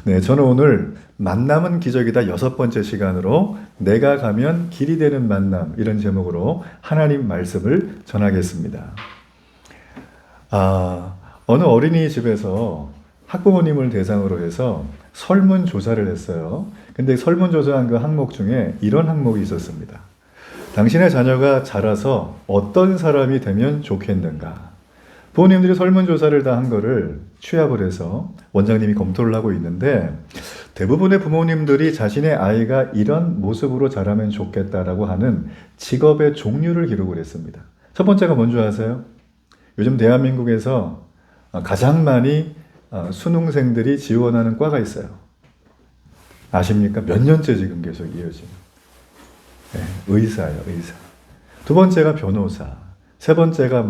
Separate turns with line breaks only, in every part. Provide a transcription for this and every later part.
네, 저는 오늘 만남은 기적이다 6번째 시간으로 내가 가면 길이 되는 만남 이런 제목으로 하나님 말씀을 전하겠습니다. 어느 어린이집에서 학부모님을 대상으로 해서 설문조사를 했어요. 근데 설문조사한 그 항목 중에 이런 항목이 있었습니다. 당신의 자녀가 자라서 어떤 사람이 되면 좋겠는가? 부모님들이 설문조사를 다 한 거를 취합을 해서 원장님이 검토를 하고 있는데 대부분의 부모님들이 자신의 아이가 이런 모습으로 자라면 좋겠다라고 하는 직업의 종류를 기록을 했습니다. 첫 번째가 뭔지 아세요? 요즘 대한민국에서 가장 많이 수능생들이 지원하는 과가 있어요. 아십니까? 몇 년째 지금 계속 이어지는. 네, 의사예요, 의사. 두 번째가 변호사. 세 번째가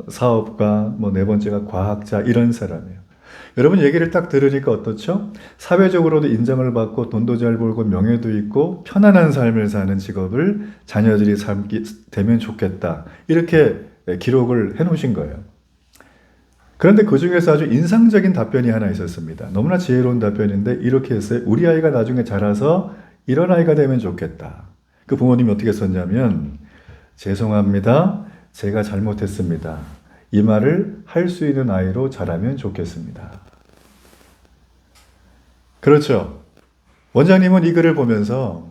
사업가, 네 번째가 과학자, 이런 사람이에요. 여러분 얘기를 딱 들으니까 어떻죠? 사회적으로도 인정을 받고 돈도 잘 벌고 명예도 있고 편안한 삶을 사는 직업을 자녀들이 되면 좋겠다. 이렇게 기록을 해 놓으신 거예요. 그런데 그 중에서 아주 인상적인 답변이 하나 있었습니다. 너무나 지혜로운 답변인데 이렇게 했어요. 우리 아이가 나중에 자라서 이런 아이가 되면 좋겠다. 그 부모님이 어떻게 썼냐면 죄송합니다. 제가 잘못했습니다. 이 말을 할 수 있는 아이로 자라면 좋겠습니다. 그렇죠. 원장님은 이 글을 보면서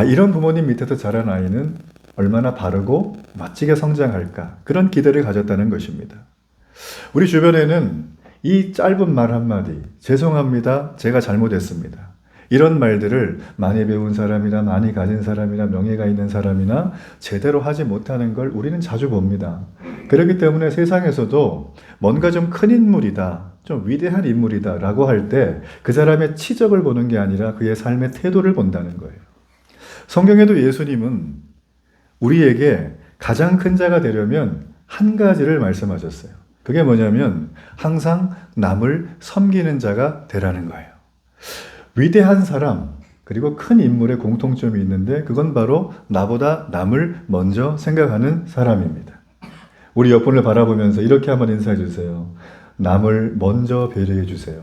이런 부모님 밑에서 자란 아이는 얼마나 바르고 멋지게 성장할까 그런 기대를 가졌다는 것입니다. 우리 주변에는 이 짧은 말 한마디 죄송합니다. 제가 잘못했습니다. 이런 말들을 많이 배운 사람이나 많이 가진 사람이나 명예가 있는 사람이나 제대로 하지 못하는 걸 우리는 자주 봅니다. 그렇기 때문에 세상에서도 뭔가 좀 큰 인물이다, 좀 위대한 인물이다 라고 할 때 그 사람의 치적을 보는 게 아니라 그의 삶의 태도를 본다는 거예요. 성경에도 예수님은 우리에게 가장 큰 자가 되려면 한 가지를 말씀하셨어요. 그게 뭐냐면 항상 남을 섬기는 자가 되라는 거예요. 위대한 사람 그리고 큰 인물의 공통점이 있는데 그건 바로 나보다 남을 먼저 생각하는 사람입니다. 우리 옆분을 바라보면서 이렇게 한번 인사해 주세요. 남을 먼저 배려해 주세요.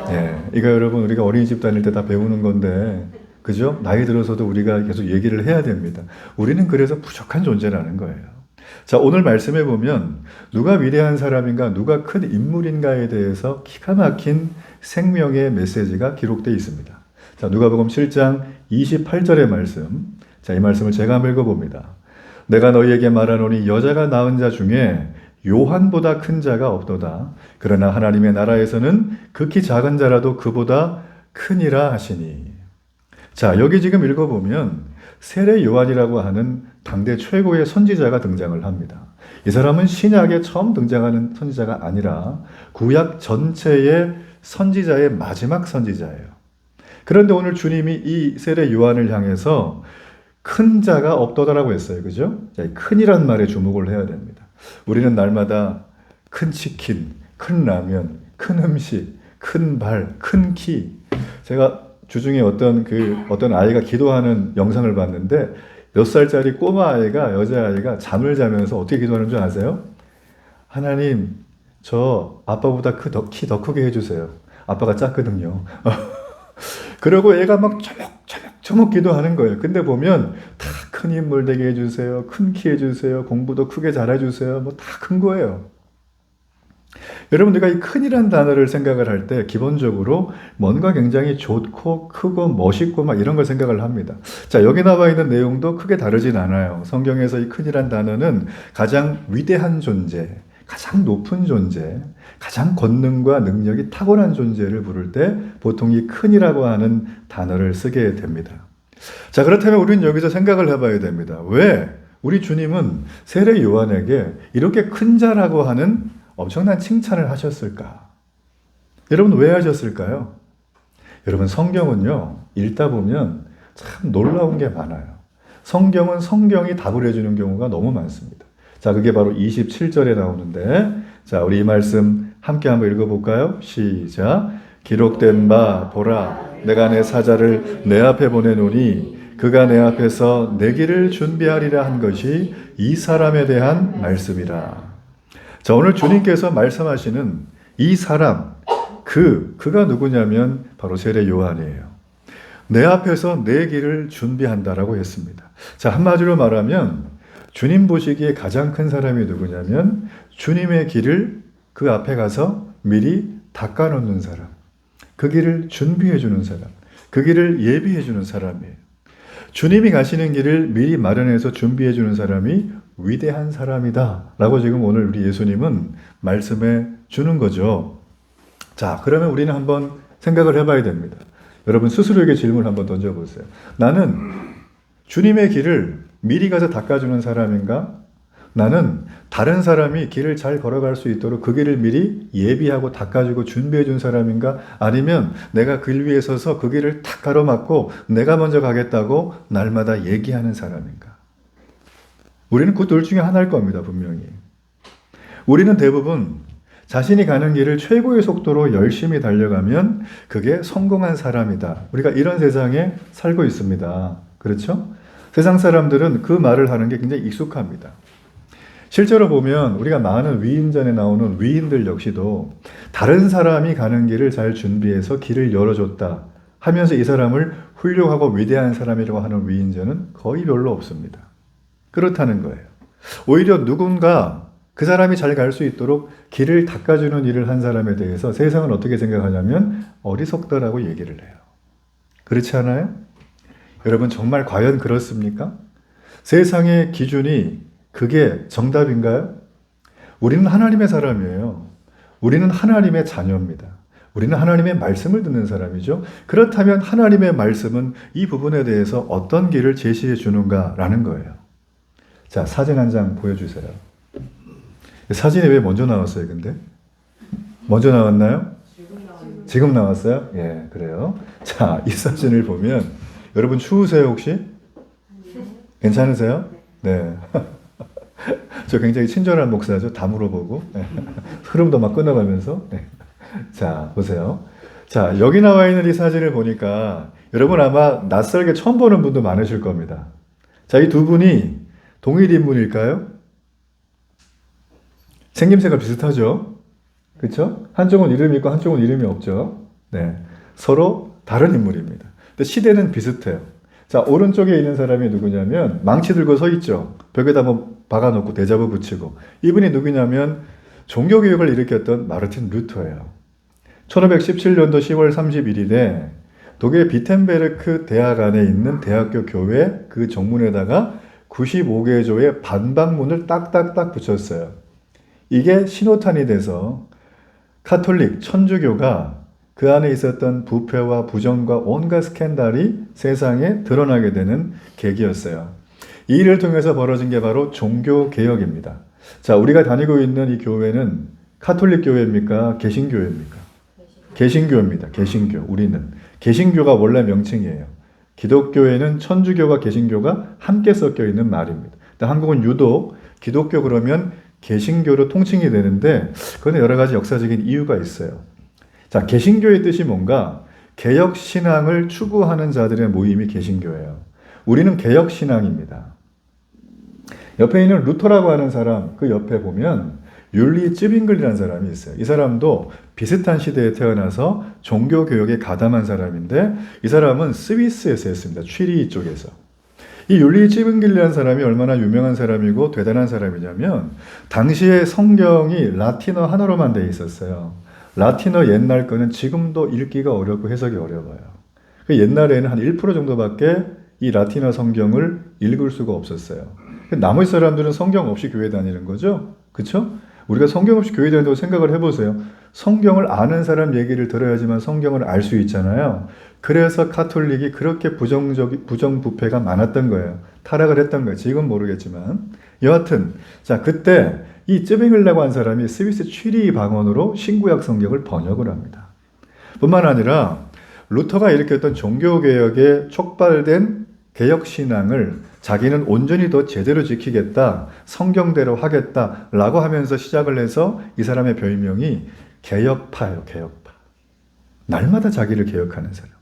네, 이거 여러분 우리가 어린이집 다닐 때 다 배우는 건데 그죠? 나이 들어서도 우리가 계속 얘기를 해야 됩니다. 우리는 그래서 부족한 존재라는 거예요. 자, 오늘 말씀해 보면 누가 위대한 사람인가, 누가 큰 인물인가에 대해서 기가 막힌 생명의 메시지가 기록되어 있습니다. 자, 누가복음 7장 28절의 말씀. 자, 이 말씀을 제가 한번 읽어봅니다. 내가 너희에게 말하노니 여자가 낳은 자 중에 요한보다 큰 자가 없도다. 그러나 하나님의 나라에서는 극히 작은 자라도 그보다 크니라 하시니. 자, 여기 지금 읽어보면 세례 요한이라고 하는 당대 최고의 선지자가 등장을 합니다. 이 사람은 신약에 처음 등장하는 선지자가 아니라 구약 전체의 선지자의 마지막 선지자예요. 그런데 오늘 주님이 이 세례 요한을 향해서 큰 자가 없도다라고 했어요. 그죠? 자, 큰이란 말에 주목을 해야 됩니다. 우리는 날마다 큰 치킨, 큰 라면, 큰 음식, 큰 발, 큰 키. 제가 주중에 어떤 아이가 기도하는 영상을 봤는데 몇 살짜리 꼬마 아이가, 여자아이가 잠을 자면서 어떻게 기도하는 줄 아세요? 하나님, 저 아빠보다 키 더 크게 해주세요. 아빠가 작거든요. 그러고 애가 막 처먹 기도하는 거예요. 근데 보면 다 큰 인물 되게 해주세요. 큰 키 해주세요. 공부도 크게 잘해주세요. 다 큰 거예요. 여러분, 우리가 이 큰이란 단어를 생각을 할 때 기본적으로 뭔가 굉장히 좋고 크고 멋있고 이런 걸 생각을 합니다. 자, 여기 나와 있는 내용도 크게 다르진 않아요. 성경에서 이 큰이란 단어는 가장 위대한 존재, 가장 높은 존재, 가장 권능과 능력이 탁월한 존재를 부를 때 보통 이 큰이라고 하는 단어를 쓰게 됩니다. 자, 그렇다면 우리는 여기서 생각을 해봐야 됩니다. 왜 우리 주님은 세례 요한에게 이렇게 큰 자라고 하는 엄청난 칭찬을 하셨을까? 여러분, 왜 하셨을까요? 여러분, 성경은요, 읽다 보면 참 놀라운 게 많아요. 성경은 성경이 답을 해주는 경우가 너무 많습니다. 자, 그게 바로 27절에 나오는데, 자, 우리 이 말씀 함께 한번 읽어볼까요? 시작. 기록된 바 보라, 내가 내 사자를 내 앞에 보내노니 그가 내 앞에서 내 길을 준비하리라 한 것이 이 사람에 대한 말씀이라. 자, 오늘 주님께서 말씀하시는 이 사람, 그가 누구냐면 바로 세례 요한이에요. 내 앞에서 내 길을 준비한다라고 했습니다. 자, 한마디로 말하면 주님 보시기에 가장 큰 사람이 누구냐면 주님의 길을 그 앞에 가서 미리 닦아놓는 사람, 그 길을 준비해 주는 사람, 그 길을 예비해 주는 사람이에요. 주님이 가시는 길을 미리 마련해서 준비해 주는 사람이 위대한 사람이다 라고 지금 오늘 우리 예수님은 말씀해 주는 거죠. 자, 그러면 우리는 한번 생각을 해봐야 됩니다. 여러분 스스로에게 질문을 한번 던져보세요. 나는 주님의 길을 미리 가서 닦아주는 사람인가? 나는 다른 사람이 길을 잘 걸어갈 수 있도록 그 길을 미리 예비하고 닦아주고 준비해 준 사람인가? 아니면 내가 길 위에 서서 그 길을 탁 가로막고 내가 먼저 가겠다고 날마다 얘기하는 사람인가? 우리는 그 둘 중에 하나일 겁니다, 분명히. 우리는 대부분 자신이 가는 길을 최고의 속도로 열심히 달려가면 그게 성공한 사람이다. 우리가 이런 세상에 살고 있습니다. 그렇죠? 세상 사람들은 그 말을 하는 게 굉장히 익숙합니다. 실제로 보면 우리가 많은 위인전에 나오는 위인들 역시도 다른 사람이 가는 길을 잘 준비해서 길을 열어줬다 하면서 이 사람을 훌륭하고 위대한 사람이라고 하는 위인전은 거의 별로 없습니다. 그렇다는 거예요. 오히려 누군가 그 사람이 잘 갈 수 있도록 길을 닦아주는 일을 한 사람에 대해서 세상은 어떻게 생각하냐면 어리석다라고 얘기를 해요. 그렇지 않아요? 여러분 정말 과연 그렇습니까? 세상의 기준이 그게 정답인가요? 우리는 하나님의 사람이에요. 우리는 하나님의 자녀입니다. 우리는 하나님의 말씀을 듣는 사람이죠. 그렇다면 하나님의 말씀은 이 부분에 대해서 어떤 길을 제시해 주는가라는 거예요. 자, 사진 한 장 보여주세요. 사진이 왜 먼저 나왔어요, 근데? 먼저 나왔나요? 지금 나왔어요? 예, 그래요. 자, 이 사진을 보면 여러분 추우세요, 혹시? 괜찮으세요? 네. 저 굉장히 친절한 목사죠. 다 물어보고. 네. 흐름도 막 끊어가면서. 네. 자, 보세요. 자, 여기 나와 있는 이 사진을 보니까 여러분 아마 낯설게 처음 보는 분도 많으실 겁니다. 자, 이 두 분이 동일 인물일까요? 생김새가 비슷하죠? 그렇죠? 한쪽은 이름이 있고 한쪽은 이름이 없죠? 네. 서로 다른 인물입니다. 근데 시대는 비슷해요. 자, 오른쪽에 있는 사람이 누구냐면 망치 들고 서 있죠. 벽에다 뭐 박아놓고 대자보 붙이고. 이분이 누구냐면 종교개혁을 일으켰던 마르틴 루터예요. 1517년도 10월 31일에 독일 비텐베르크 대학 안에 있는 대학교 교회 그 정문에다가 95개조의 반박문을 딱딱딱 붙였어요. 이게 신호탄이 돼서 카톨릭, 천주교가 그 안에 있었던 부패와 부정과 온갖 스캔들이 세상에 드러나게 되는 계기였어요. 이 일을 통해서 벌어진 게 바로 종교개혁입니다. 자, 우리가 다니고 있는 이 교회는 카톨릭 교회입니까? 개신교회입니까? 개신교입니다. 개신교. 우리는. 개신교가 원래 명칭이에요. 기독교에는 천주교와 개신교가 함께 섞여 있는 말입니다. 근데 한국은 유독 기독교 그러면 개신교로 통칭이 되는데 그건 여러 가지 역사적인 이유가 있어요. 자, 개신교의 뜻이 뭔가? 개혁신앙을 추구하는 자들의 모임이 개신교예요. 우리는 개혁신앙입니다. 옆에 있는 루터라고 하는 사람, 그 옆에 보면 율리 쯔빙글이라는 사람이 있어요. 이 사람도 비슷한 시대에 태어나서 종교개혁에 가담한 사람인데 이 사람은 스위스에서 했습니다. 취리 쪽에서. 이 율리 쯔빙글이라는 사람이 얼마나 유명한 사람이고 대단한 사람이냐면 당시에 성경이 라틴어 하나로만 되어 있었어요. 라틴어 옛날 거는 지금도 읽기가 어렵고 해석이 어려워요. 옛날에는 한 1% 정도밖에 이 라틴어 성경을 읽을 수가 없었어요. 나머지 사람들은 성경 없이 교회 다니는 거죠? 그렇죠? 우리가 성경 없이 교회 다닌다고 생각을 해보세요. 성경을 아는 사람 얘기를 들어야지만 성경을 알 수 있잖아요. 그래서 카톨릭이 그렇게 부정부패가 많았던 거예요. 타락을 했던 거예요. 지금 모르겠지만. 여하튼 자, 그때 이 쯔빙글라고 한 사람이 스위스 취리 방언으로 신구약 성경을 번역을 합니다. 뿐만 아니라 루터가 일으켰던 종교개혁에 촉발된 개혁신앙을 자기는 온전히 더 제대로 지키겠다, 성경대로 하겠다라고 하면서 시작을 해서 이 사람의 별명이 개혁파예요. 개혁파. 날마다 자기를 개혁하는 사람.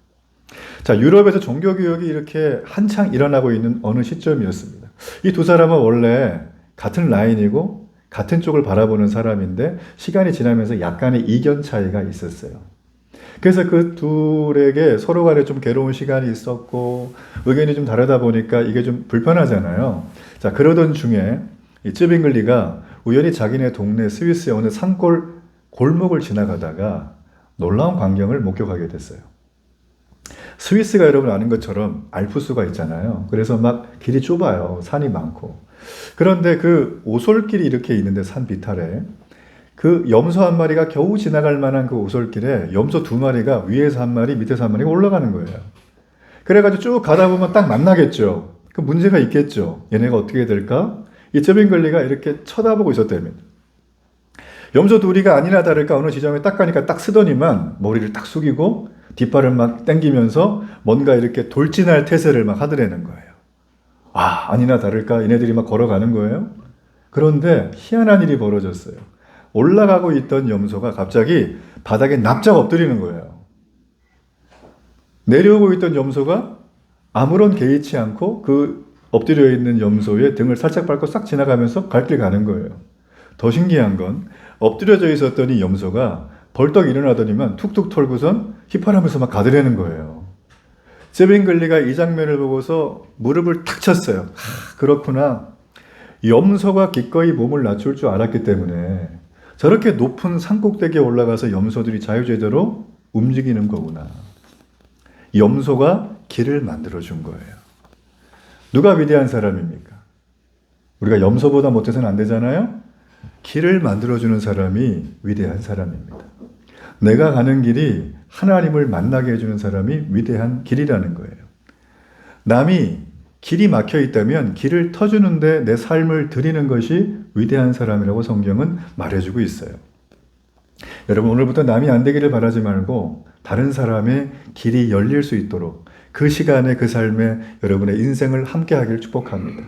자, 유럽에서 종교개혁이 이렇게 한창 일어나고 있는 어느 시점이었습니다. 이 두 사람은 원래 같은 라인이고 같은 쪽을 바라보는 사람인데 시간이 지나면서 약간의 이견 차이가 있었어요. 그래서 그 둘에게 서로 간에 좀 괴로운 시간이 있었고 의견이 좀 다르다 보니까 이게 좀 불편하잖아요. 자, 그러던 중에 이 쯔빙글리가 우연히 자기네 동네 스위스의 어느 산골 골목을 지나가다가 놀라운 광경을 목격하게 됐어요. 스위스가 여러분 아는 것처럼 알프스가 있잖아요. 그래서 막 길이 좁아요. 산이 많고. 그런데 그 오솔길이 이렇게 있는데 산 비탈에 그 염소 한 마리가 겨우 지나갈 만한 그 오솔길에 염소 두 마리가 위에서 한 마리, 밑에서 한 마리가 올라가는 거예요. 그래가지고 쭉 가다 보면 딱 만나겠죠. 그 문제가 있겠죠. 얘네가 어떻게 될까? 이 쯔빙글리가 이렇게 쳐다보고 있었답니다. 염소 둘이가 아니나 다를까 어느 지점에 딱 가니까 딱 쓰더니만 머리를 딱 숙이고 뒷발을 막 당기면서 뭔가 이렇게 돌진할 태세를 막 하더라는 거예요. 아니나 다를까 얘네들이 막 걸어가는 거예요. 그런데 희한한 일이 벌어졌어요. 올라가고 있던 염소가 갑자기 바닥에 납작 엎드리는 거예요. 내려오고 있던 염소가 아무런 개의치 않고 그 엎드려 있는 염소의 등을 살짝 밟고 싹 지나가면서 갈 길 가는 거예요. 더 신기한 건 엎드려져 있었던 이 염소가 벌떡 일어나더니만 툭툭 털고선 휘파람에서 막 가더라는 거예요. 쯔빙글리가 이 장면을 보고서 무릎을 탁 쳤어요. 그렇구나. 염소가 기꺼이 몸을 낮출 줄 알았기 때문에 저렇게 높은 산꼭대기에 올라가서 염소들이 자유제대로 움직이는 거구나. 염소가 길을 만들어준 거예요. 누가 위대한 사람입니까? 우리가 염소보다 못해서는 안 되잖아요? 길을 만들어주는 사람이 위대한 사람입니다. 내가 가는 길이 하나님을 만나게 해주는 사람이 위대한 길이라는 거예요. 남이 길이 막혀 있다면 길을 터주는데 내 삶을 드리는 것이 위대한 사람이라고 성경은 말해주고 있어요. 여러분, 오늘부터 남이 안 되기를 바라지 말고 다른 사람의 길이 열릴 수 있도록 그 시간에 그 삶에 여러분의 인생을 함께 하기를 축복합니다.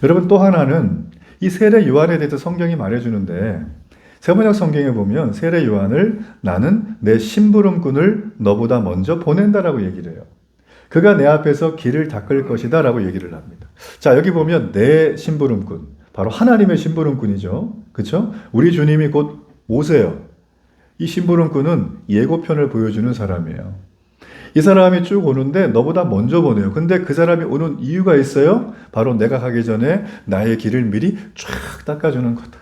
여러분, 또 하나는 이 세례 요한에 대해서 성경이 말해주는데 세번역 성경에 보면 세례 요한을 나는 내 심부름꾼을 너보다 먼저 보낸다라고 얘기를 해요. 그가 내 앞에서 길을 닦을 것이다 라고 얘기를 합니다. 자, 여기 보면 내 심부름꾼, 바로 하나님의 심부름꾼이죠. 그렇죠? 우리 주님이 곧 오세요. 이 심부름꾼은 예고편을 보여주는 사람이에요. 이 사람이 쭉 오는데 너보다 먼저 보내요. 근데 그 사람이 오는 이유가 있어요. 바로 내가 가기 전에 나의 길을 미리 쫙 닦아주는 거다.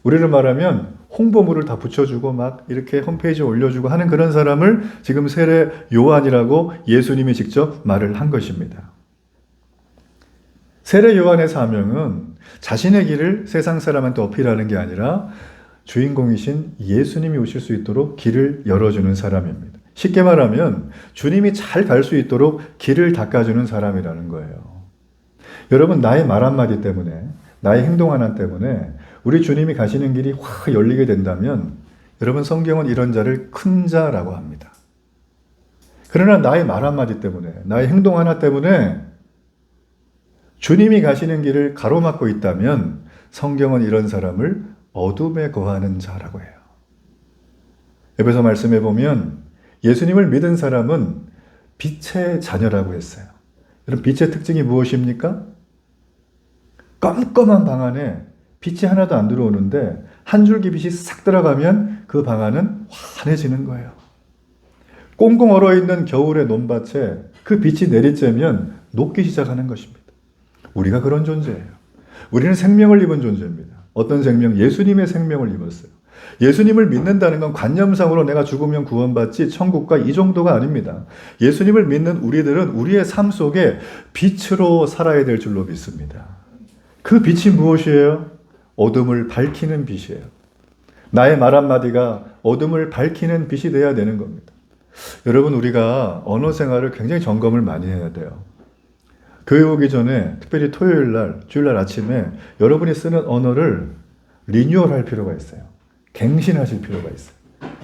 우리를 말하면 홍보물을 다 붙여주고 막 이렇게 홈페이지에 올려주고 하는 그런 사람을 지금 세례 요한이라고 예수님이 직접 말을 한 것입니다. 세례 요한의 사명은 자신의 길을 세상 사람한테 어필하는 게 아니라 주인공이신 예수님이 오실 수 있도록 길을 열어주는 사람입니다. 쉽게 말하면 주님이 잘 갈 수 있도록 길을 닦아주는 사람이라는 거예요. 여러분, 나의 말 한마디 때문에, 나의 행동 하나 때문에 우리 주님이 가시는 길이 확 열리게 된다면 여러분, 성경은 이런 자를 큰 자라고 합니다. 그러나 나의 말 한마디 때문에, 나의 행동 하나 때문에 주님이 가시는 길을 가로막고 있다면 성경은 이런 사람을 어둠에 거하는 자라고 해요. 에베소 말씀에 보면 예수님을 믿은 사람은 빛의 자녀라고 했어요. 여러분, 빛의 특징이 무엇입니까? 껌껌한 방 안에 빛이 하나도 안 들어오는데 한 줄기 빛이 싹 들어가면 그 방 안은 환해지는 거예요. 꽁꽁 얼어있는 겨울의 논밭에 그 빛이 내리쬐면 녹기 시작하는 것입니다. 우리가 그런 존재예요. 우리는 생명을 입은 존재입니다. 어떤 생명? 예수님의 생명을 입었어요. 예수님을 믿는다는 건 관념상으로 내가 죽으면 구원받지 천국과 이 정도가 아닙니다. 예수님을 믿는 우리들은 우리의 삶 속에 빛으로 살아야 될 줄로 믿습니다. 그 빛이 무엇이에요? 어둠을 밝히는 빛이에요. 나의 말 한마디가 어둠을 밝히는 빛이 되어야 되는 겁니다. 여러분, 우리가 언어 생활을 굉장히 점검을 많이 해야 돼요. 교회 오기 전에, 특별히 토요일 날, 주일 날 아침에 여러분이 쓰는 언어를 리뉴얼할 필요가 있어요. 갱신하실 필요가 있어요.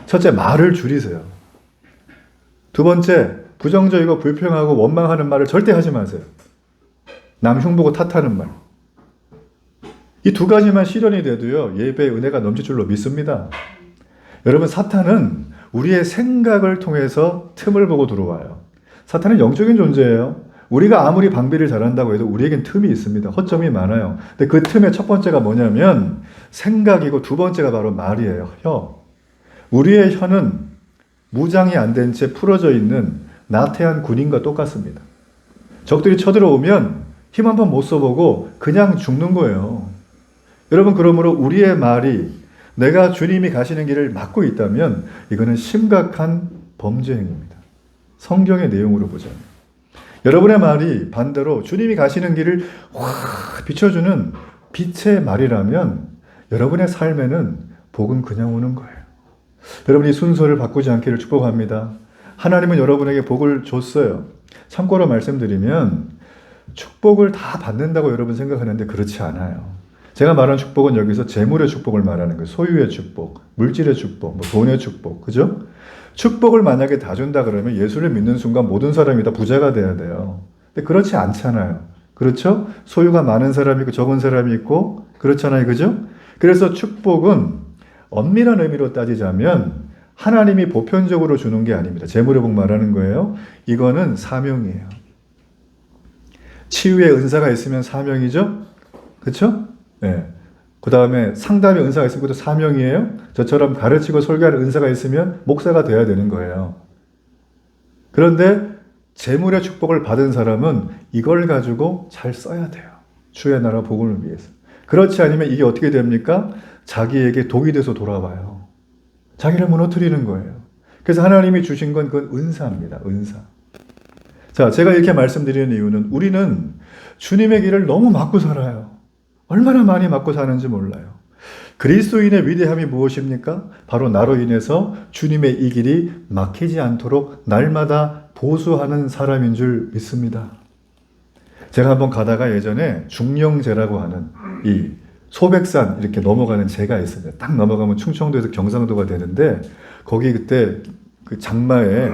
첫째, 말을 줄이세요. 두 번째, 부정적이고 불평하고 원망하는 말을 절대 하지 마세요. 남 흉보고 탓하는 말. 이 두 가지만 실현이 돼도요, 예배의 은혜가 넘칠 줄로 믿습니다. 여러분, 사탄은 우리의 생각을 통해서 틈을 보고 들어와요. 사탄은 영적인 존재예요. 우리가 아무리 방비를 잘한다고 해도 우리에겐 틈이 있습니다. 허점이 많아요. 근데 그 틈의 첫 번째가 뭐냐면 생각이고 두 번째가 바로 말이에요. 혀. 우리의 혀는 무장이 안 된 채 풀어져 있는 나태한 군인과 똑같습니다. 적들이 쳐들어오면 힘 한번 못 써보고 그냥 죽는 거예요. 여러분, 그러므로 우리의 말이 내가 주님이 가시는 길을 막고 있다면 이거는 심각한 범죄 행위입니다. 성경의 내용으로 보자면. 여러분의 말이 반대로 주님이 가시는 길을 확 비춰주는 빛의 말이라면 여러분의 삶에는 복은 그냥 오는 거예요. 여러분이 순서를 바꾸지 않기를 축복합니다. 하나님은 여러분에게 복을 줬어요. 참고로 말씀드리면 축복을 다 받는다고 여러분 생각하는데 그렇지 않아요. 제가 말하는 축복은 여기서 재물의 축복을 말하는 거예요. 소유의 축복, 물질의 축복, 돈의 축복, 그죠? 축복을 만약에 다 준다 그러면 예수를 믿는 순간 모든 사람이 다 부자가 돼야 돼요. 근데 그렇지 않잖아요. 그렇죠? 소유가 많은 사람이 있고 적은 사람이 있고 그렇잖아요. 그죠? 그래서 축복은 엄밀한 의미로 따지자면 하나님이 보편적으로 주는 게 아닙니다. 재물의 복 말하는 거예요. 이거는 사명이에요. 치유의 은사가 있으면 사명이죠? 그렇죠? 네. 그 다음에 상담의 은사가 있으면 그것도 사명이에요. 저처럼 가르치고 설교하는 은사가 있으면 목사가 돼야 되는 거예요. 그런데 재물의 축복을 받은 사람은 이걸 가지고 잘 써야 돼요. 주의 나라 복음을 위해서. 그렇지 않으면 이게 어떻게 됩니까? 자기에게 독이 돼서 돌아와요. 자기를 무너뜨리는 거예요. 그래서 하나님이 주신 건 그건 은사입니다. 은사. 자, 제가 이렇게 말씀드리는 이유는 우리는 주님의 길을 너무 막고 살아요. 얼마나 많이 막고 사는지 몰라요. 그리스도인의 위대함이 무엇입니까? 바로 나로 인해서 주님의 이 길이 막히지 않도록 날마다 보수하는 사람인 줄 믿습니다. 제가 한번 가다가 예전에 중령제라고 하는 이 소백산 이렇게 넘어가는 제가 있습니다. 딱 넘어가면 충청도에서 경상도가 되는데 거기 그때 그 장마에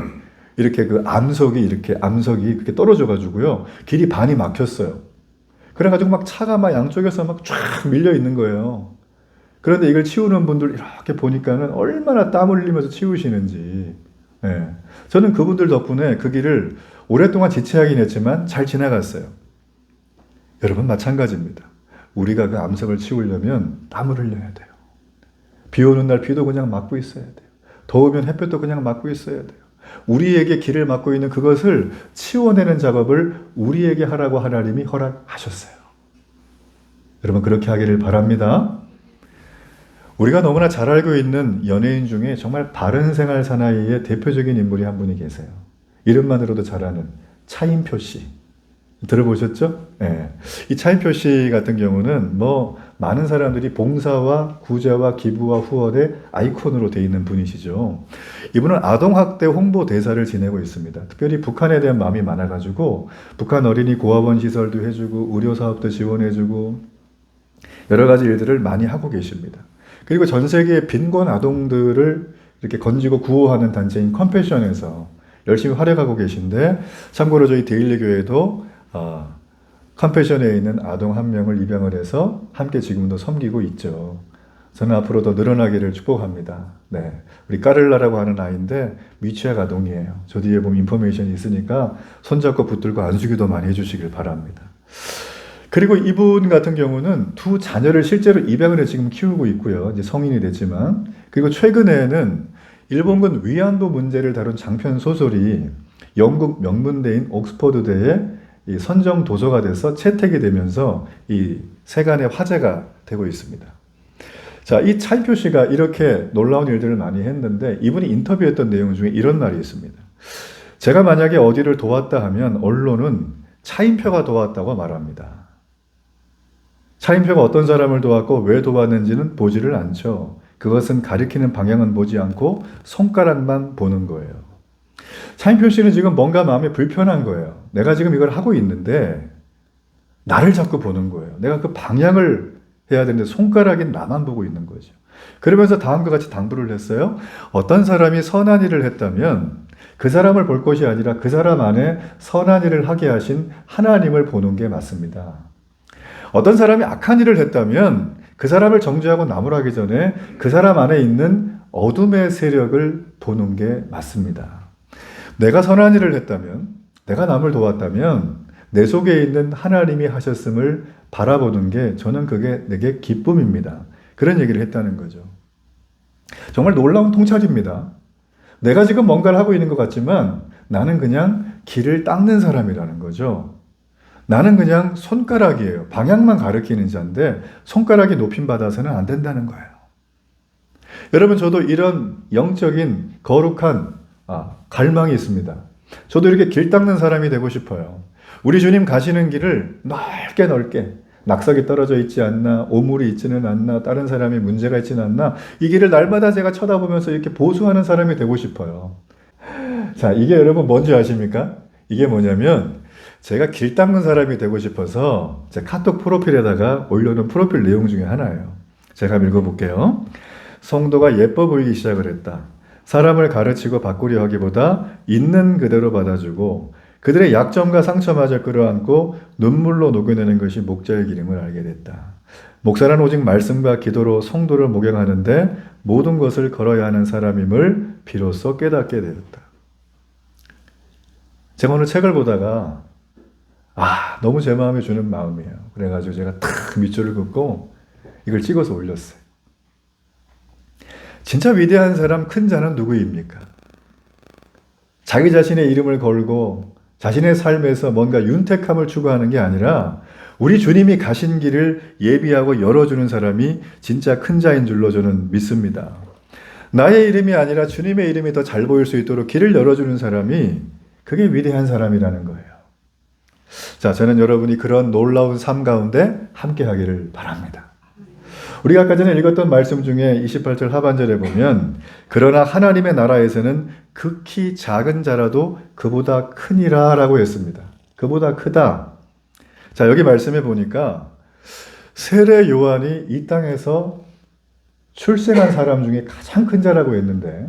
이렇게 그 암석이 그렇게 떨어져 가지고요. 길이 반이 막혔어요. 그래가지고 막 차가 막 양쪽에서 막 쫙 밀려 있는 거예요. 그런데 이걸 치우는 분들 이렇게 보니까는 얼마나 땀 흘리면서 치우시는지. 예. 저는 그분들 덕분에 그 길을 오랫동안 지체하긴 했지만 잘 지나갔어요. 여러분 마찬가지입니다. 우리가 그 암석을 치우려면 땀을 흘려야 돼요. 비 오는 날 비도 그냥 맞고 있어야 돼요. 더우면 햇볕도 그냥 맞고 있어야 돼요. 우리에게 길을 막고 있는 그것을 치워내는 작업을 우리에게 하라고 하나님이 허락하셨어요. 여러분 그렇게 하기를 바랍니다. 우리가 너무나 잘 알고 있는 연예인 중에 정말 바른 생활 사나이의 대표적인 인물이 한 분이 계세요. 이름만으로도 잘 아는 차인표 씨. 들어보셨죠? 네. 이 차인표 씨 같은 경우는 많은 사람들이 봉사와 구제와 기부와 후원의 아이콘으로 되어 있는 분이시죠. 이분은 아동학대 홍보 대사를 지내고 있습니다. 특별히 북한에 대한 마음이 많아가지고 북한 어린이 고아원 시설도 해주고 의료사업도 지원해주고 여러 가지 일들을 많이 하고 계십니다. 그리고 전 세계의 빈곤 아동들을 이렇게 건지고 구호하는 단체인 컴패션에서 열심히 활약하고 계신데 참고로 저희 데일리 교회도 컴패션에 있는 아동 한 명을 입양을 해서 함께 지금도 섬기고 있죠. 저는 앞으로 더 늘어나기를 축복합니다. 네, 우리 까를라라고 하는 아이인데 미취학 아동이에요. 저 뒤에 보면 인포메이션이 있으니까 손잡고 붙들고 안수기도 많이 해주시길 바랍니다. 그리고 이분 같은 경우는 두 자녀를 실제로 입양을 해 지금 키우고 있고요. 이제 성인이 됐지만. 그리고 최근에는 일본군 위안부 문제를 다룬 장편 소설이 영국 명문대인 옥스퍼드대에 이 선정 도서가 돼서 채택이 되면서 이 세간의 화제가 되고 있습니다. 자, 이 차인표 씨가 이렇게 놀라운 일들을 많이 했는데 이분이 인터뷰했던 내용 중에 이런 말이 있습니다. 제가 만약에 어디를 도왔다 하면 언론은 차인표가 도왔다고 말합니다. 차인표가 어떤 사람을 도왔고 왜 도왔는지는 보지를 않죠. 그것은 가리키는 방향은 보지 않고 손가락만 보는 거예요. 차인표 씨는 지금 뭔가 마음이 불편한 거예요. 내가 지금 이걸 하고 있는데 나를 자꾸 보는 거예요. 내가 그 방향을 해야 되는데 손가락이 나만 보고 있는 거죠. 그러면서 다음과 같이 당부를 했어요. 어떤 사람이 선한 일을 했다면 그 사람을 볼 것이 아니라 그 사람 안에 선한 일을 하게 하신 하나님을 보는 게 맞습니다. 어떤 사람이 악한 일을 했다면 그 사람을 정죄하고 나무라기 전에 그 사람 안에 있는 어둠의 세력을 보는 게 맞습니다. 내가 선한 일을 했다면 내가 남을 도왔다면 내 속에 있는 하나님이 하셨음을 바라보는 게 저는 그게 내게 기쁨입니다. 그런 얘기를 했다는 거죠. 정말 놀라운 통찰입니다. 내가 지금 뭔가를 하고 있는 것 같지만 나는 그냥 길을 닦는 사람이라는 거죠. 나는 그냥 손가락이에요. 방향만 가리키는 자인데 손가락이 높임받아서는 안 된다는 거예요. 여러분, 저도 이런 영적인 거룩한 갈망이 있습니다. 저도 이렇게 길 닦는 사람이 되고 싶어요. 우리 주님 가시는 길을 넓게 넓게, 낙석이 떨어져 있지 않나, 오물이 있지는 않나, 다른 사람이 문제가 있지는 않나, 이 길을 날마다 제가 쳐다보면서 이렇게 보수하는 사람이 되고 싶어요. 자, 이게 여러분 뭔지 아십니까? 이게 뭐냐면 제가 길 닦는 사람이 되고 싶어서 제 카톡 프로필에다가 올려놓은 프로필 내용 중에 하나예요. 제가 읽어볼게요. 성도가 예뻐 보이기 시작을 했다. 사람을 가르치고 바꾸려 하기보다 있는 그대로 받아주고 그들의 약점과 상처마저 끌어안고 눈물로 녹여내는 것이 목자의 길임을 알게 됐다. 목사란 오직 말씀과 기도로 성도를 목양하는데 모든 것을 걸어야 하는 사람임을 비로소 깨닫게 되었다. 제가 오늘 책을 보다가 너무 제 마음에 주는 마음이에요. 그래가지고 제가 탁 밑줄을 긋고 이걸 찍어서 올렸어요. 진짜 위대한 사람, 큰 자는 누구입니까? 자기 자신의 이름을 걸고 자신의 삶에서 뭔가 윤택함을 추구하는 게 아니라 우리 주님이 가신 길을 예비하고 열어주는 사람이 진짜 큰 자인 줄로 저는 믿습니다. 나의 이름이 아니라 주님의 이름이 더 잘 보일 수 있도록 길을 열어주는 사람이 그게 위대한 사람이라는 거예요. 자, 저는 여러분이 그런 놀라운 삶 가운데 함께 하기를 바랍니다. 우리가 아까 전에 읽었던 말씀 중에 28절 하반절에 보면 그러나 하나님의 나라에서는 극히 작은 자라도 그보다 크니라 라고 했습니다. 그보다 크다. 자, 여기 말씀해 보니까 세례 요한이 이 땅에서 출생한 사람 중에 가장 큰 자라고 했는데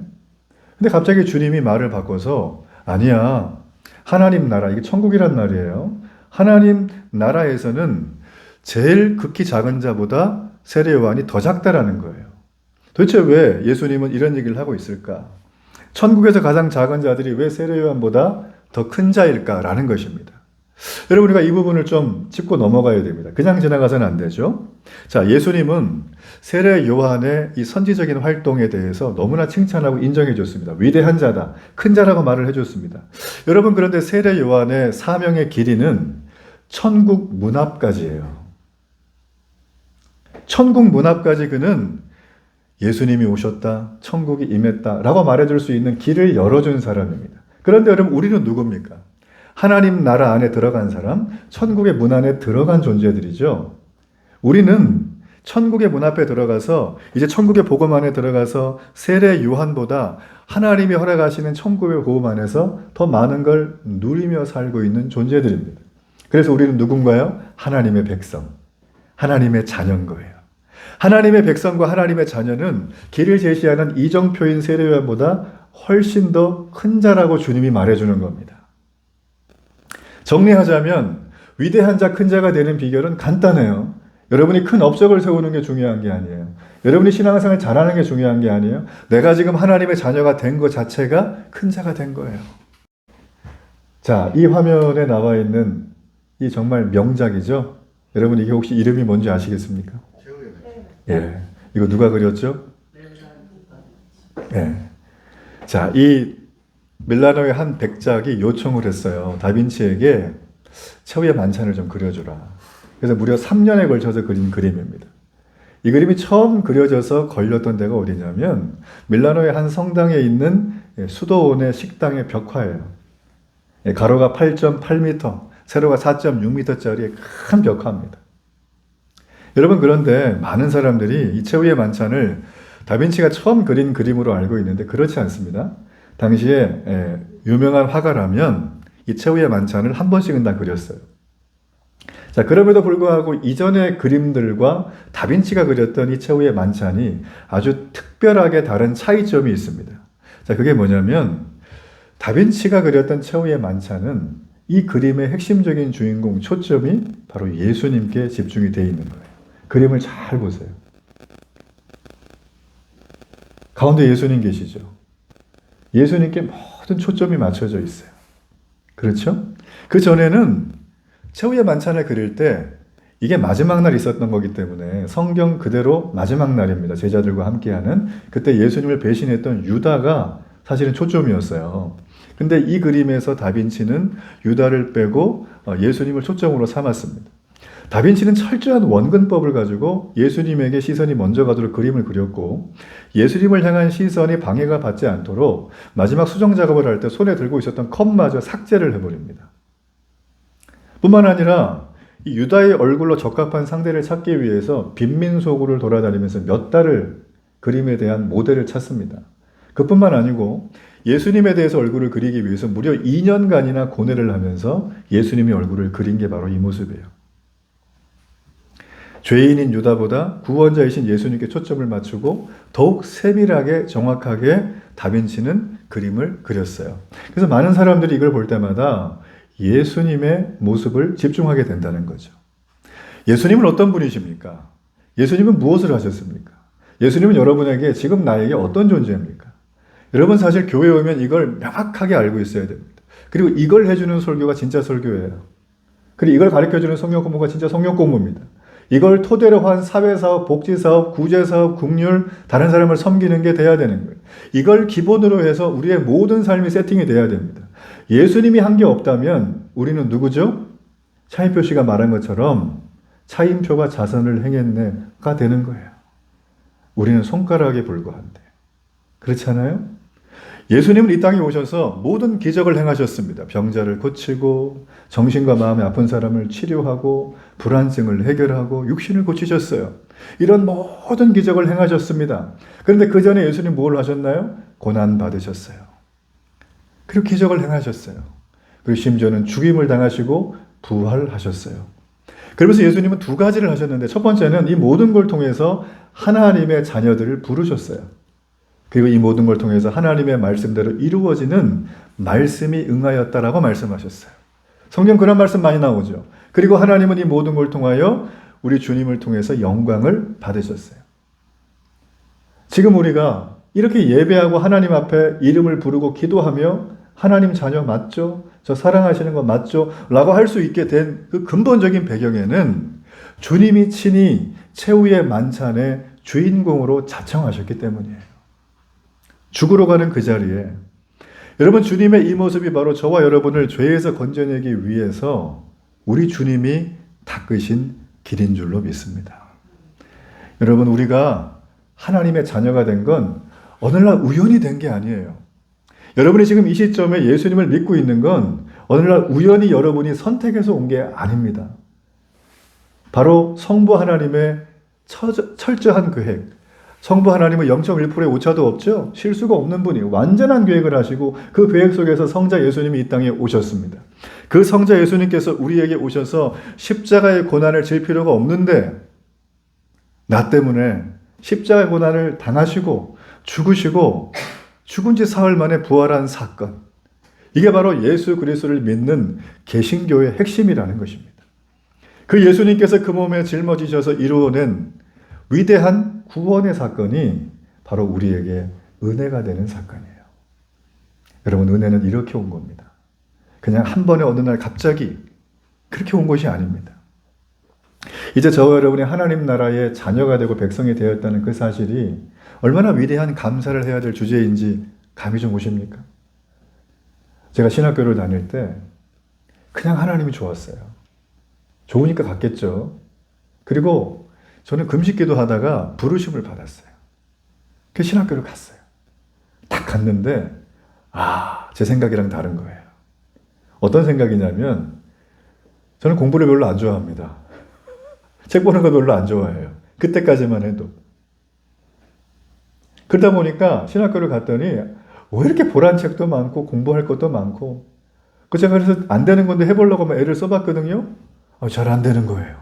근데 갑자기 주님이 말을 바꿔서 아니야. 하나님 나라, 이게 천국이란 말이에요. 하나님 나라에서는 제일 극히 작은 자보다 세례 요한이 더 작다라는 거예요. 도대체 왜 예수님은 이런 얘기를 하고 있을까? 천국에서 가장 작은 자들이 왜 세례 요한보다 더 큰 자일까라는 것입니다. 여러분, 우리가 이 부분을 좀 짚고 넘어가야 됩니다. 그냥 지나가서는 안 되죠. 자, 예수님은 세례 요한의 이 선지적인 활동에 대해서 너무나 칭찬하고 인정해 줬습니다. 위대한 자다, 큰 자라고 말을 해 줬습니다. 여러분, 그런데 세례 요한의 사명의 길이는 천국 문 앞까지예요. 천국 문 앞까지 그는 예수님이 오셨다, 천국이 임했다 라고 말해줄 수 있는 길을 열어준 사람입니다. 그런데 여러분, 우리는 누굽니까? 하나님 나라 안에 들어간 사람, 천국의 문 안에 들어간 존재들이죠. 우리는 천국의 문 앞에 들어가서 이제 천국의 복음 안에 들어가서 세례 요한보다 하나님이 허락하시는 천국의 복음 안에서 더 많은 걸 누리며 살고 있는 존재들입니다. 그래서 우리는 누군가요? 하나님의 백성, 하나님의 자녀인 거예요. 하나님의 백성과 하나님의 자녀는 길을 제시하는 이정표인 세례 요한보다 훨씬 더 큰 자라고 주님이 말해주는 겁니다. 정리하자면 위대한 자, 큰 자가 되는 비결은 간단해요. 여러분이 큰 업적을 세우는 게 중요한 게 아니에요. 여러분이 신앙생활 잘하는 게 중요한 게 아니에요. 내가 지금 하나님의 자녀가 된 것 자체가 큰 자가 된 거예요. 자, 이 화면에 나와 있는 이 정말 명작이죠. 여러분, 이게 혹시 이름이 뭔지 아시겠습니까? 예, 이거 누가 그렸죠? 예. 자, 이 밀라노의 한 백작이 요청을 했어요. 다빈치에게 최후의 만찬을 좀 그려주라. 그래서 무려 3년에 걸쳐서 그린 그림입니다. 이 그림이 처음 그려져서 걸렸던 데가 어디냐면 밀라노의 한 성당에 있는 수도원의 식당의 벽화예요. 가로가 8.8m, 세로가 4.6m짜리 큰 벽화입니다. 여러분, 그런데 많은 사람들이 이 최후의 만찬을 다빈치가 처음 그린 그림으로 알고 있는데 그렇지 않습니다. 당시에 유명한 화가라면 이 최후의 만찬을 한 번씩은 다 그렸어요. 자, 그럼에도 불구하고 이전의 그림들과 다빈치가 그렸던 이 최후의 만찬이 아주 특별하게 다른 차이점이 있습니다. 자, 그게 뭐냐면 다빈치가 그렸던 최후의 만찬은 이 그림의 핵심적인 주인공 초점이 바로 예수님께 집중이 되어 있는 거예요. 그림을 잘 보세요. 가운데 예수님 계시죠? 예수님께 모든 초점이 맞춰져 있어요. 그렇죠? 그 전에는 최후의 만찬을 그릴 때 이게 마지막 날 있었던 거기 때문에 성경 그대로 마지막 날입니다. 제자들과 함께하는 그때 예수님을 배신했던 유다가 사실은 초점이었어요. 근데 이 그림에서 다빈치는 유다를 빼고 예수님을 초점으로 삼았습니다. 다빈치는 철저한 원근법을 가지고 예수님에게 시선이 먼저 가도록 그림을 그렸고 예수님을 향한 시선이 방해가 받지 않도록 마지막 수정 작업을 할 때 손에 들고 있었던 컵마저 삭제를 해버립니다. 뿐만 아니라 이 유다의 얼굴로 적합한 상대를 찾기 위해서 빈민소굴을 돌아다니면서 몇 달을 그림에 대한 모델을 찾습니다. 그뿐만 아니고 예수님에 대해서 얼굴을 그리기 위해서 무려 2년간이나 고뇌를 하면서 예수님의 얼굴을 그린 게 바로 이 모습이에요. 죄인인 유다보다 구원자이신 예수님께 초점을 맞추고 더욱 세밀하게 정확하게 다빈치는 그림을 그렸어요. 그래서 많은 사람들이 이걸 볼 때마다 예수님의 모습을 집중하게 된다는 거죠. 예수님은 어떤 분이십니까? 예수님은 무엇을 하셨습니까? 예수님은 여러분에게 지금 나에게 어떤 존재입니까? 여러분 사실 교회에 오면 이걸 명확하게 알고 있어야 됩니다. 그리고 이걸 해주는 설교가 진짜 설교예요. 그리고 이걸 가르쳐주는 성경 공부가 진짜 성경 공부입니다. 이걸 토대로 한 사회사업, 복지사업, 구제사업, 국률, 다른 사람을 섬기는 게 돼야 되는 거예요. 이걸 기본으로 해서 우리의 모든 삶이 세팅이 돼야 됩니다. 예수님이 한 게 없다면 우리는 누구죠? 차인표 씨가 말한 것처럼 차인표가 자선을 행했네가 되는 거예요. 우리는 손가락에 불과한데. 그렇지 않아요? 예수님은 이 땅에 오셔서 모든 기적을 행하셨습니다. 병자를 고치고 정신과 마음이 아픈 사람을 치료하고 불안증을 해결하고 육신을 고치셨어요. 이런 모든 기적을 행하셨습니다. 그런데 그 전에 예수님 뭘 하셨나요? 고난 받으셨어요. 그리고 기적을 행하셨어요. 그리고 심지어는 죽임을 당하시고 부활하셨어요. 그러면서 예수님은 두 가지를 하셨는데 첫 번째는 이 모든 걸 통해서 하나님의 자녀들을 부르셨어요. 그리고 이 모든 걸 통해서 하나님의 말씀대로 이루어지는 말씀이 응하였다라고 말씀하셨어요. 성경 그런 말씀 많이 나오죠. 그리고 하나님은 이 모든 걸 통하여 우리 주님을 통해서 영광을 받으셨어요. 지금 우리가 이렇게 예배하고 하나님 앞에 이름을 부르고 기도하며 하나님 자녀 맞죠? 저 사랑하시는 거 맞죠? 라고 할 수 있게 된 그 근본적인 배경에는 주님이 친히 최후의 만찬의 주인공으로 자청하셨기 때문이에요. 죽으러 가는 그 자리에 여러분 주님의 이 모습이 바로 저와 여러분을 죄에서 건져내기 위해서 우리 주님이 닦으신 길인 줄로 믿습니다. 여러분 우리가 하나님의 자녀가 된 건 어느 날 우연히 된 게 아니에요. 여러분이 지금 이 시점에 예수님을 믿고 있는 건 어느 날 우연히 여러분이 선택해서 온 게 아닙니다. 바로 성부 하나님의 철저한 계획, 성부 하나님은 0.1%의 오차도 없죠. 실수가 없는 분이 완전한 계획을 하시고 그 계획 속에서 성자 예수님이 이 땅에 오셨습니다. 그 성자 예수님께서 우리에게 오셔서 십자가의 고난을 질 필요가 없는데 나 때문에 십자가의 고난을 당하시고 죽으시고 죽은 지 사흘 만에 부활한 사건. 이게 바로 예수 그리스도를 믿는 개신교의 핵심이라는 것입니다. 그 예수님께서 그 몸에 짊어지셔서 이루어낸 위대한 구원의 사건이 바로 우리에게 은혜가 되는 사건이에요. 여러분 은혜는 이렇게 온 겁니다. 그냥 한 번에 어느 날 갑자기 그렇게 온 것이 아닙니다. 이제 저와 여러분이 하나님 나라의 자녀가 되고 백성이 되었다는 그 사실이 얼마나 위대한 감사를 해야 될 주제인지 감이 좀 오십니까? 제가 신학교를 다닐 때 그냥 하나님이 좋았어요. 좋으니까 갔겠죠. 그리고 저는 금식기도 하다가 부르심을 받았어요. 그 신학교를 갔어요. 딱 갔는데 제 생각이랑 다른 거예요. 어떤 생각이냐면 저는 공부를 별로 안 좋아합니다. 책 보는 거 별로 안 좋아해요. 그때까지만 해도. 그러다 보니까 신학교를 갔더니 왜 이렇게 보란 책도 많고 공부할 것도 많고 제가 그래서 안 되는 건데 해보려고 애를 써봤거든요. 잘 안 되는 거예요.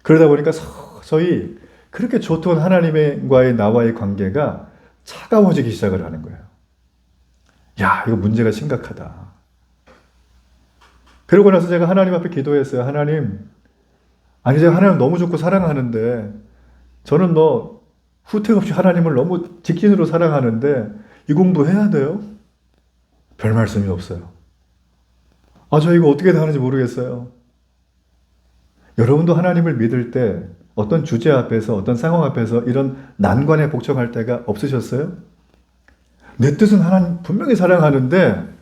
그러다 보니까 서서히 그렇게 좋던 하나님과의 나와의 관계가 차가워지기 시작을 하는 거예요. 야, 이거 문제가 심각하다. 그러고 나서 제가 하나님 앞에 기도했어요. 하나님, 제가 하나님 너무 좋고 사랑하는데 저는 후퇴 없이 하나님을 너무 직진으로 사랑하는데 이 공부해야 돼요? 별 말씀이 없어요. 아, 저 이거 어떻게 하는지 모르겠어요. 여러분도 하나님을 믿을 때 어떤 주제 앞에서, 어떤 상황 앞에서 이런 난관에 복종할 때가 없으셨어요? 내 뜻은 하나님 분명히 사랑하는데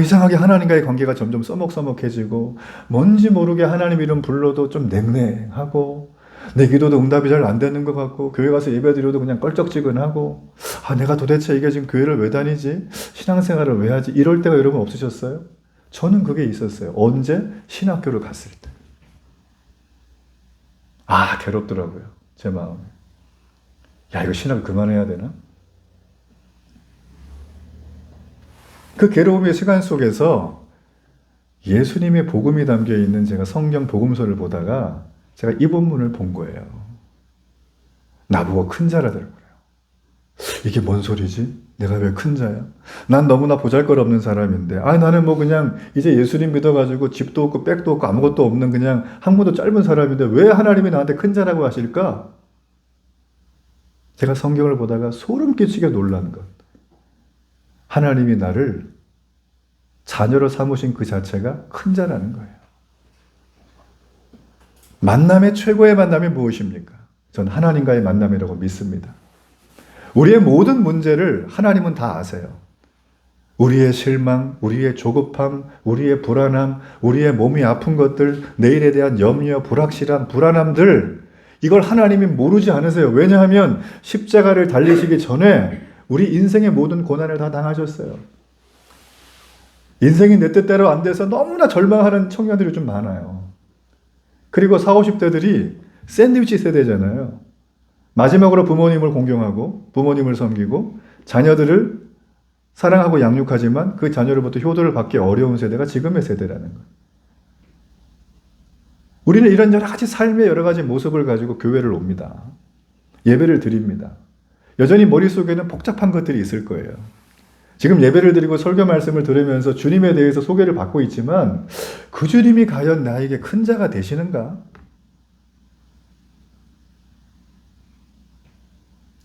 이상하게 하나님과의 관계가 점점 써먹써먹해지고 뭔지 모르게 하나님 이름 불러도 좀 냉랭하고 내 기도도 응답이 잘 안 되는 것 같고 교회 가서 예배드려도 그냥 껄쩍지근하고 내가 도대체 이게 지금 교회를 왜 다니지? 신앙생활을 왜 하지? 이럴 때가 여러분 없으셨어요? 저는 그게 있었어요. 언제? 신학교를 갔을 때. 괴롭더라고요. 제 마음에. 이거 신학 그만해야 되나? 그 괴로움의 시간 속에서 예수님의 복음이 담겨 있는 제가 성경 복음서를 보다가 제가 이 본문을 본 거예요. 나보고 큰 자라더라고요. 이게 뭔 소리지? 내가 왜 큰 자야? 난 너무나 보잘것없는 사람인데 나는 뭐 그냥 이제 예수님 믿어가지고 집도 없고 백도 없고 아무것도 없는 그냥 학문도 짧은 사람인데 왜 하나님이 나한테 큰 자라고 하실까? 제가 성경을 보다가 소름 끼치게 놀란 것. 하나님이 나를 자녀로 삼으신 그 자체가 큰 자라는 거예요. 만남의 최고의 만남이 무엇입니까? 전 하나님과의 만남이라고 믿습니다. 우리의 모든 문제를 하나님은 다 아세요. 우리의 실망, 우리의 조급함, 우리의 불안함, 우리의 몸이 아픈 것들, 내일에 대한 염려, 불확실함, 불안함들, 이걸 하나님이 모르지 않으세요. 왜냐하면 십자가를 달리시기 전에 우리 인생의 모든 고난을 다 당하셨어요. 인생이 내 뜻대로 안 돼서 너무나 절망하는 청년들이 좀 많아요. 그리고 40, 50대들이 샌드위치 세대잖아요. 마지막으로 부모님을 공경하고 부모님을 섬기고 자녀들을 사랑하고 양육하지만 그 자녀로부터 효도를 받기 어려운 세대가 지금의 세대라는 거예요. 우리는 이런 여러 가지 삶의 여러 가지 모습을 가지고 교회를 옵니다. 예배를 드립니다. 여전히 머릿속에는 복잡한 것들이 있을 거예요. 지금 예배를 드리고 설교 말씀을 들으면서 주님에 대해서 소개를 받고 있지만 그 주님이 과연 나에게 큰 자가 되시는가?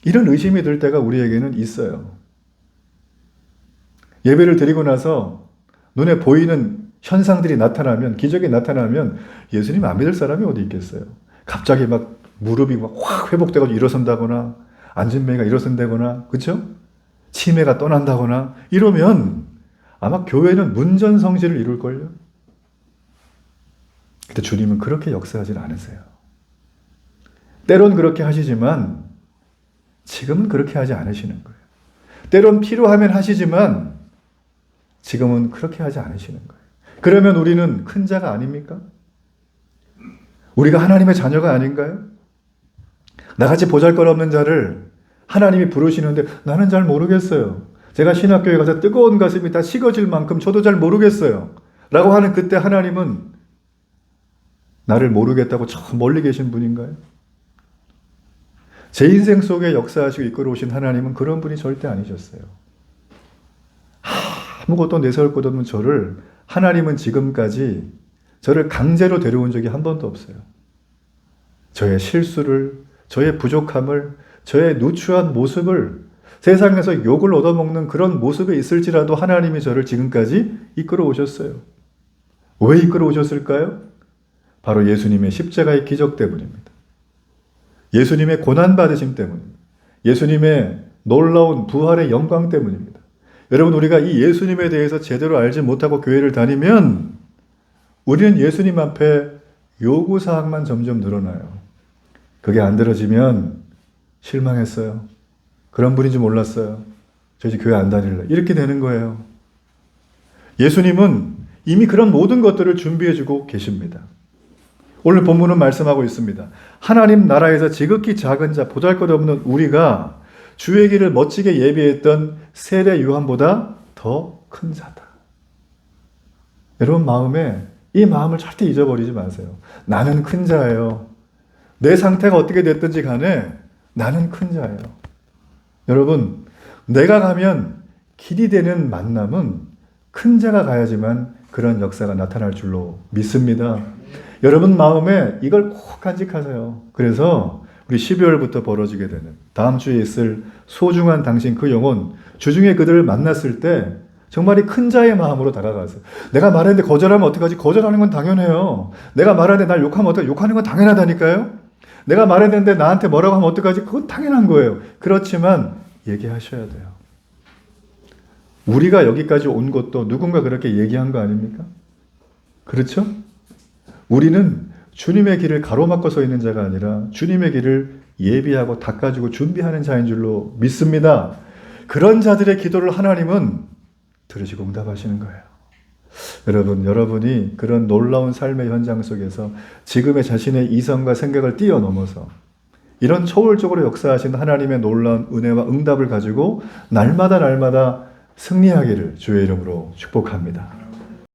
이런 의심이 들 때가 우리에게는 있어요. 예배를 드리고 나서 눈에 보이는 현상들이 나타나면, 기적이 나타나면 예수님 안 믿을 사람이 어디 있겠어요? 갑자기 막 무릎이 막 확 회복되고 일어선다거나 안진뱅이가 일어선다거나 그렇죠? 치매가 떠난다거나 이러면 아마 교회는 문전성시를 이룰걸요? 근데 주님은 그렇게 역사하진 않으세요. 때론 그렇게 하시지만 지금은 그렇게 하지 않으시는 거예요. 때론 필요하면 하시지만 지금은 그렇게 하지 않으시는 거예요. 그러면 우리는 큰 자가 아닙니까? 우리가 하나님의 자녀가 아닌가요? 나같이 보잘것없는 자를 하나님이 부르시는데 나는 잘 모르겠어요. 제가 신학교에 가서 뜨거운 가슴이 다 식어질 만큼 저도 잘 모르겠어요. 라고 하는 그때 하나님은 나를 모르겠다고 저 멀리 계신 분인가요? 제 인생 속에 역사하시고 이끌어오신 하나님은 그런 분이 절대 아니셨어요. 아무것도 내세울 것 없는 저를 하나님은 지금까지 저를 강제로 데려온 적이 한 번도 없어요. 저의 실수를, 저의 부족함을, 저의 누추한 모습을 세상에서 욕을 얻어먹는 그런 모습에 있을지라도 하나님이 저를 지금까지 이끌어 오셨어요. 왜 이끌어 오셨을까요? 바로 예수님의 십자가의 기적 때문입니다. 예수님의 고난받으심 때문입니다. 예수님의 놀라운 부활의 영광 때문입니다. 여러분, 우리가 이 예수님에 대해서 제대로 알지 못하고 교회를 다니면 우리는 예수님 앞에 요구사항만 점점 늘어나요. 그게 안 들어지면 실망했어요. 그런 분인지 몰랐어요. 저 이제 교회 안 다닐래. 이렇게 되는 거예요. 예수님은 이미 그런 모든 것들을 준비해주고 계십니다. 오늘 본문은 말씀하고 있습니다. 하나님 나라에서 지극히 작은 자, 보잘것없는 우리가 주의 길을 멋지게 예비했던 세례 요한보다 더 큰 자다. 여러분 마음에 이 마음을 절대 잊어버리지 마세요. 나는 큰 자예요. 내 상태가 어떻게 됐든지 간에 나는 큰 자예요. 여러분, 내가 가면 길이 되는 만남은 큰 자가 가야지만 그런 역사가 나타날 줄로 믿습니다. 여러분 마음에 이걸 꼭 간직하세요. 그래서 우리 12월부터 벌어지게 되는 다음 주에 있을 소중한 당신 그 영혼, 주중에 그들을 만났을 때 정말 이 큰 자의 마음으로 다가가세요. 내가 말했는데 거절하면 어떡하지? 거절하는 건 당연해요. 내가 말하는데 날 욕하면 어떡하지? 욕하는 건 당연하다니까요. 내가 말했는데 나한테 뭐라고 하면 어떡하지? 그건 당연한 거예요. 그렇지만 얘기하셔야 돼요. 우리가 여기까지 온 것도 누군가 그렇게 얘기한 거 아닙니까? 그렇죠? 우리는 주님의 길을 가로막고 서 있는 자가 아니라 주님의 길을 예비하고 닦아주고 준비하는 자인 줄로 믿습니다. 그런 자들의 기도를 하나님은 들으시고 응답하시는 거예요. 여러분, 여러분이 그런 놀라운 삶의 현장 속에서 지금의 자신의 이성과 생각을 뛰어넘어서 이런 초월적으로 역사하신 하나님의 놀라운 은혜와 응답을 가지고 날마다 승리하기를 주의 이름으로 축복합니다.